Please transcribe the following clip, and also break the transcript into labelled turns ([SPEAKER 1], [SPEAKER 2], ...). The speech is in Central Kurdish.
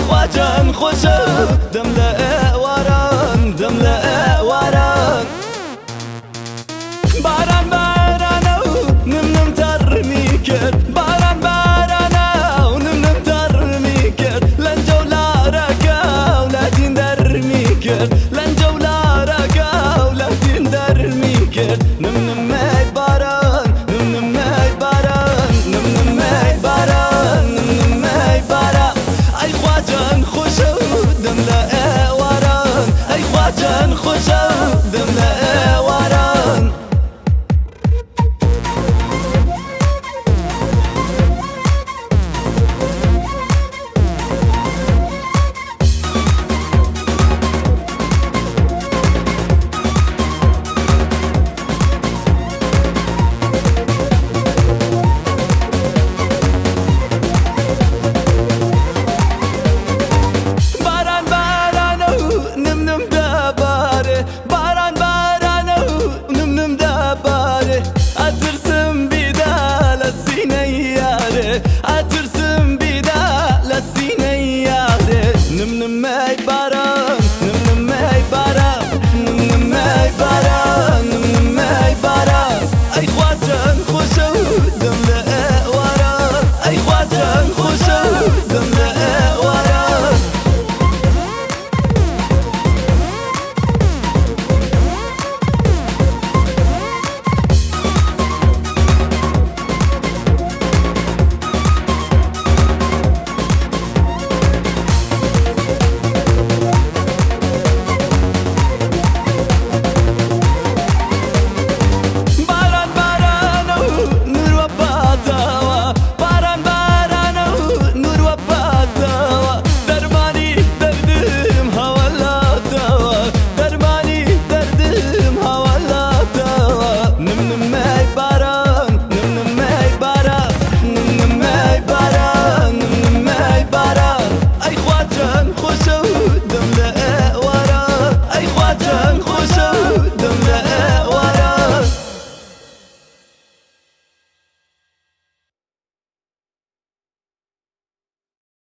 [SPEAKER 1] خواجان خوشە دەم لە ئێواران دەم لە ئێواران باران بارانە و نمنم تەڕمی کرد باران بارانە و نمنم تەڕمی کرد لەنجە و لارەکە و لەتین دەرمی کرد لەنجە و لارەکە و لەتین دەرمی کرد نمنمەی باران نمنمەی باران نمنمەی باران نمنمەی باران ئەی خواجان خوشە دەم لە ئێواران ئەی خواجان خوشە دەم لە ئێواران باران بارانە و نمنم دەبارێ ئەترسم بیدا لە سینەی یارێ ئەترسم بیدا لە سینەی یارێ نمنمەی باران نمنمەی باران نمنمەی باران نمنمەی باران ئەی خواجان خوشە دەم لە ئێواران ئەی خواجان خوشە